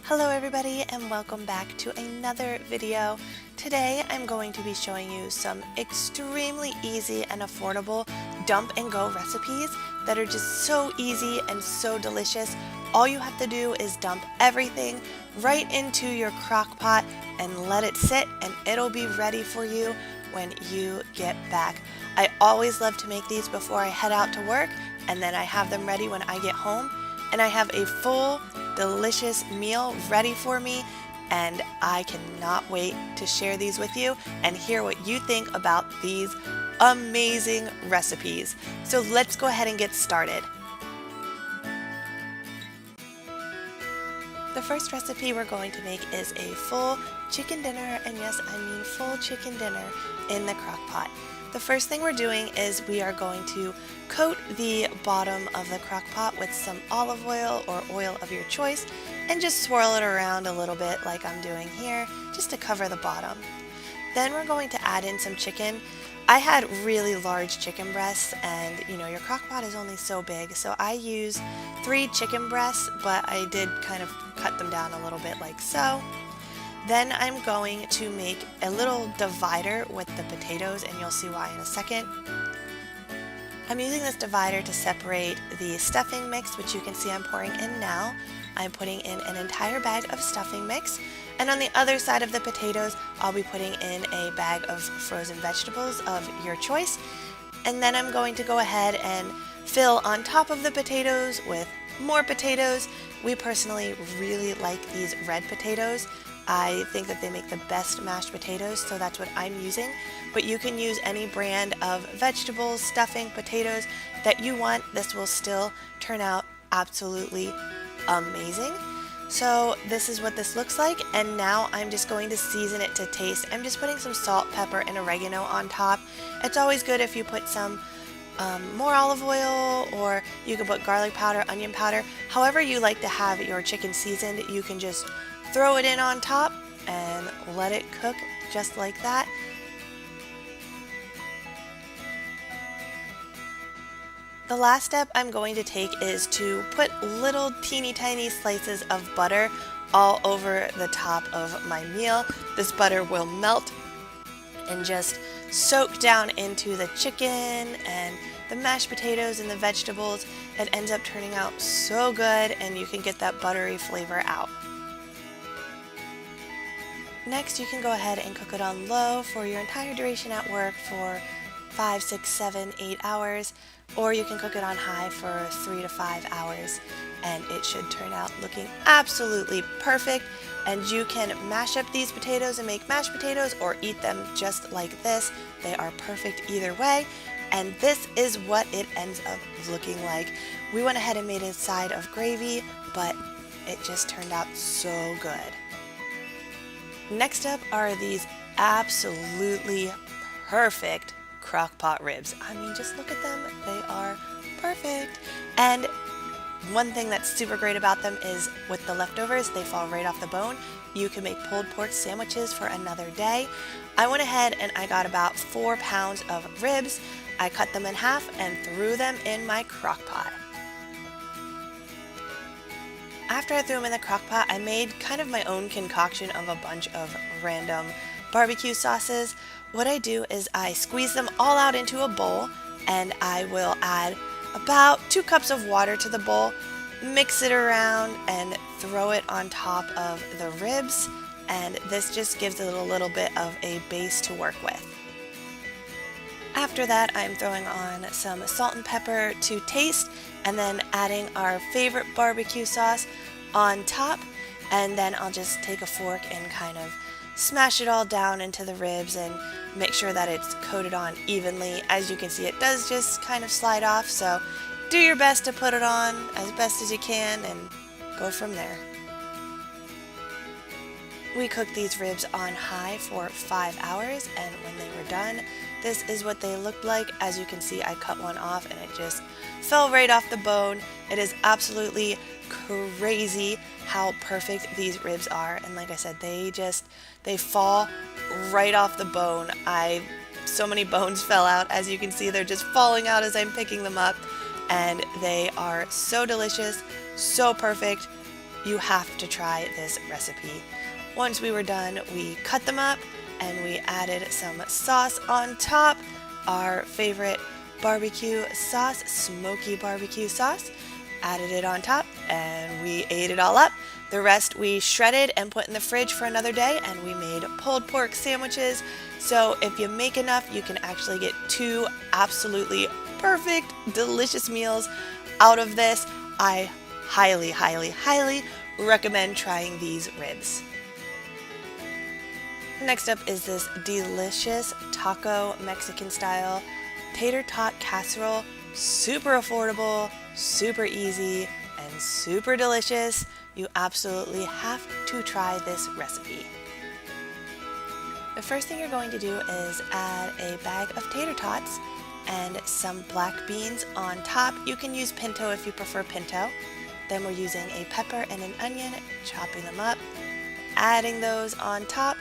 Hello everybody and welcome back to another video. Today I'm going to be showing you some extremely easy and affordable dump and go recipes that are just so easy and so delicious. All you have to do is dump everything right into your crock pot and let it sit, and it'll be ready for you when you get back. I always love to make these before I head out to work, and then I have them ready when I get home, and I have a full delicious meal ready for me, and I cannot wait to share these with you and hear what you think about these amazing recipes. So let's go ahead and get started. The first recipe we're going to make is a full chicken dinner, and yes, I mean full chicken dinner in the crock pot. The first thing we're doing is we are going to coat the bottom of the crock pot with some olive oil or oil of your choice and just swirl it around a little bit like I'm doing here, just to cover the bottom. Then we're going to add in some chicken. I had really large chicken breasts, and your crock pot is only so big, so I use 3 chicken breasts, but I did kind of cut them down a little bit like so. Then I'm going to make a little divider with the potatoes, and you'll see why in a second. I'm using this divider to separate the stuffing mix, which you can see I'm pouring in now. I'm putting in an entire bag of stuffing mix, and on the other side of the potatoes, I'll be putting in a bag of frozen vegetables of your choice. And then I'm going to go ahead and fill on top of the potatoes with more potatoes. We personally really like these red potatoes. I think that they make the best mashed potatoes, so that's what I'm using. But you can use any brand of vegetables, stuffing, potatoes that you want. This will still turn out absolutely amazing. So this is what this looks like, and now I'm just going to season it to taste. I'm just putting some salt, pepper, and oregano on top. It's always good if you put some more olive oil, or you can put garlic powder, onion powder. However you like to have your chicken seasoned, you can just throw it in on top and let it cook just like that. The last step I'm going to take is to put little teeny tiny slices of butter all over the top of my meal. This butter will melt and just soak down into the chicken and the mashed potatoes and the vegetables. It ends up turning out so good, and you can get that buttery flavor out. Next, you can go ahead and cook it on low for your entire duration at work for 5, 6, 7, 8 hours, or you can cook it on high for 3 to 5 hours, and it should turn out looking absolutely perfect. And you can mash up these potatoes and make mashed potatoes, or eat them just like this. They are perfect either way, and this is what it ends up looking like. We went ahead and made a side of gravy, but it just turned out so good. Next up are these absolutely perfect Crock-Pot ribs. I mean, just look at them. They are perfect. And one thing that's super great about them is with the leftovers, they fall right off the bone. You can make pulled pork sandwiches for another day. I went ahead and I got about 4 pounds of ribs. I cut them in half and threw them in my crock pot. After I threw them in the crock pot, I made kind of my own concoction of a bunch of random barbecue sauces. What I do is I squeeze them all out into a bowl, and I will add about 2 cups of water to the bowl, mix it around, and throw it on top of the ribs, and this just gives it a little bit of a base to work with. After that, I'm throwing on some salt and pepper to taste, and then adding our favorite barbecue sauce on top, and then I'll just take a fork and kind of smash it all down into the ribs and make sure that it's coated on evenly. As you can see, it does just kind of slide off, so do your best to put it on as best as you can and go from there. We cooked these ribs on high for 5 hours, and when they were done, this is what they looked like. As you can see, I cut one off and it just fell right off the bone. It is absolutely crazy how perfect these ribs are, and like I said, they fall right off the bone. So many bones fell out. As you can see, they're just falling out as I'm picking them up, and they are so delicious, so perfect. You have to try this recipe. Once we were done, we cut them up and we added some sauce on top. Our favorite barbecue sauce, smoky barbecue sauce. Added it on top and we ate it all up. The rest we shredded and put in the fridge for another day, and we made pulled pork sandwiches. So if you make enough, you can actually get 2 absolutely perfect, delicious meals out of this. I highly, highly, highly recommend trying these ribs. Next up is this delicious taco Mexican style tater tot casserole. Super affordable, super easy, and super delicious. You absolutely have to try this recipe. The first thing you're going to do is add a bag of tater tots and some black beans on top. You can use pinto if you prefer pinto. Then we're using a pepper and an onion, chopping them up, adding those on top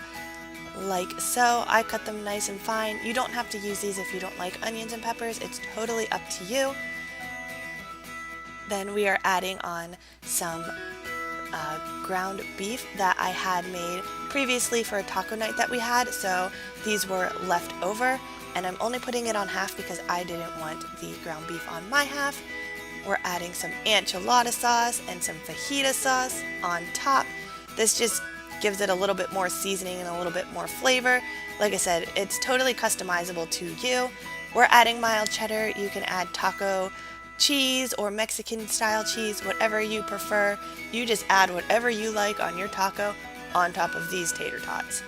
like so. I cut them nice and fine. You don't have to use these if you don't like onions and peppers. It's totally up to you. Then we are adding on some ground beef that I had made previously for a taco night that we had. So these were left over, and I'm only putting it on half because I didn't want the ground beef on my half. We're adding some enchilada sauce and some fajita sauce on top. This just gives it a little bit more seasoning and a little bit more flavor. Like I said, it's totally customizable to you. We're adding mild cheddar. You can add taco cheese or Mexican style cheese, whatever you prefer. You just add whatever you like on your taco on top of these tater tots.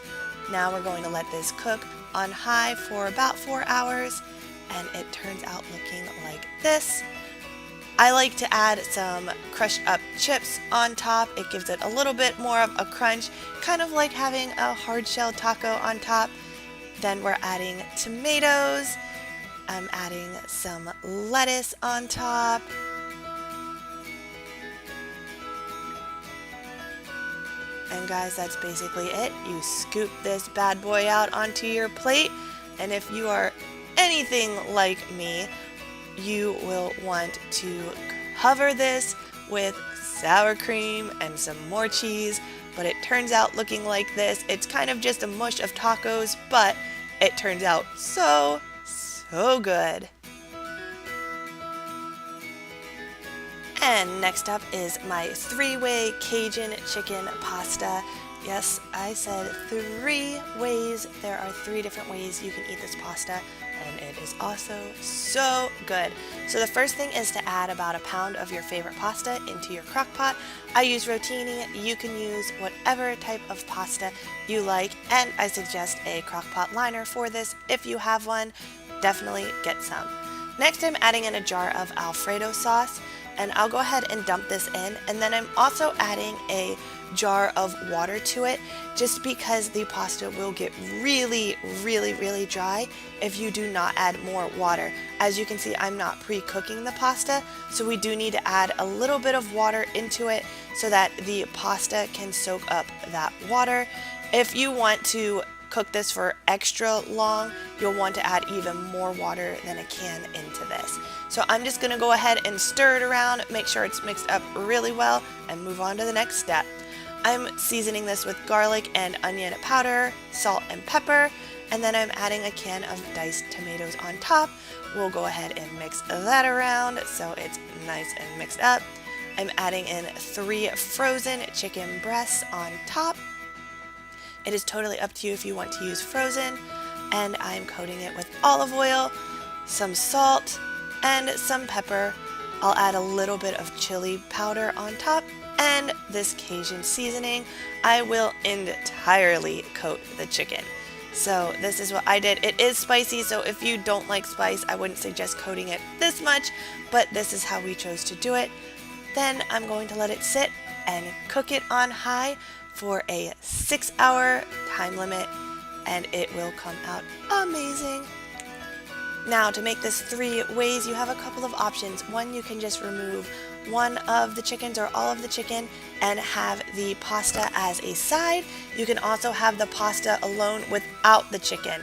Now we're going to let this cook on high for about 4 hours, and it turns out looking like this. I like to add some crushed up chips on top. It gives it a little bit more of a crunch, kind of like having a hard shell taco on top. Then we're adding tomatoes. I'm adding some lettuce on top. And guys, that's basically it. You scoop this bad boy out onto your plate, and if you are anything like me, you will want to cover this with sour cream and some more cheese, but it turns out looking like this. It's kind of just a mush of tacos, but it turns out so good. And next up is my 3-way Cajun chicken pasta. Yes, I said 3 ways. There are 3 different ways you can eat this pasta, and it is also so good. So the first thing is to add about 1 pound of your favorite pasta into your crock pot. I use rotini. You can use whatever type of pasta you like, and I suggest a crock pot liner for this. If you have one, definitely get some. Next, I'm adding in a jar of Alfredo sauce, and I'll go ahead and dump this in, and then I'm also adding a jar of water to it, just because the pasta will get really dry if you do not add more water. As you can see, I'm not pre-cooking the pasta, so we do need to add a little bit of water into it so that the pasta can soak up that water. If you want to cook this for extra long, you'll want to add even more water than a can into this. So I'm just going to go ahead and stir it around, make sure it's mixed up really well, and move on to the next step. I'm seasoning this with garlic and onion powder, salt and pepper, and then I'm adding a can of diced tomatoes on top. We'll go ahead and mix that around so it's nice and mixed up. I'm adding in 3 frozen chicken breasts on top. It is totally up to you if you want to use frozen, and I'm coating it with olive oil, some salt, and some pepper. I'll add a little bit of chili powder on top, and this Cajun seasoning. I will entirely coat the chicken. So this is what I did. It is spicy, so if you don't like spice, I wouldn't suggest coating it this much, but this is how we chose to do it. Then I'm going to let it sit and cook it on high for a 6-hour time limit, and it will come out amazing. Now, to make this 3 ways, you have a couple of options. One, you can just remove one of the chickens or all of the chicken and have the pasta as a side. You can also have the pasta alone without the chicken.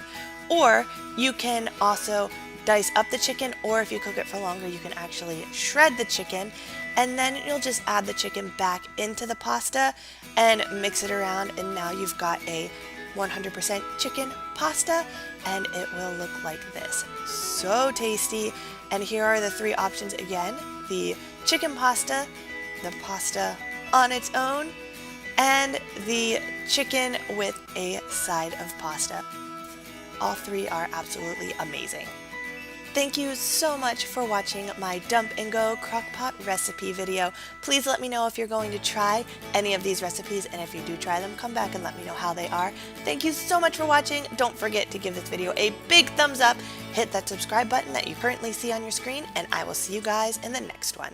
Or you can also dice up the chicken, or if you cook it for longer, you can actually shred the chicken and then you'll just add the chicken back into the pasta and mix it around, and now you've got a 100% chicken pasta, and it will look like this. So tasty. And here are the three options again: the chicken pasta, the pasta on its own, and the chicken with a side of pasta. All three are absolutely amazing. Thank you so much for watching my Dump and Go Crock-Pot recipe video. Please let me know if you're going to try any of these recipes, and if you do try them, come back and let me know how they are. Thank you so much for watching. Don't forget to give this video a big thumbs up, hit that subscribe button that you currently see on your screen, and I will see you guys in the next one.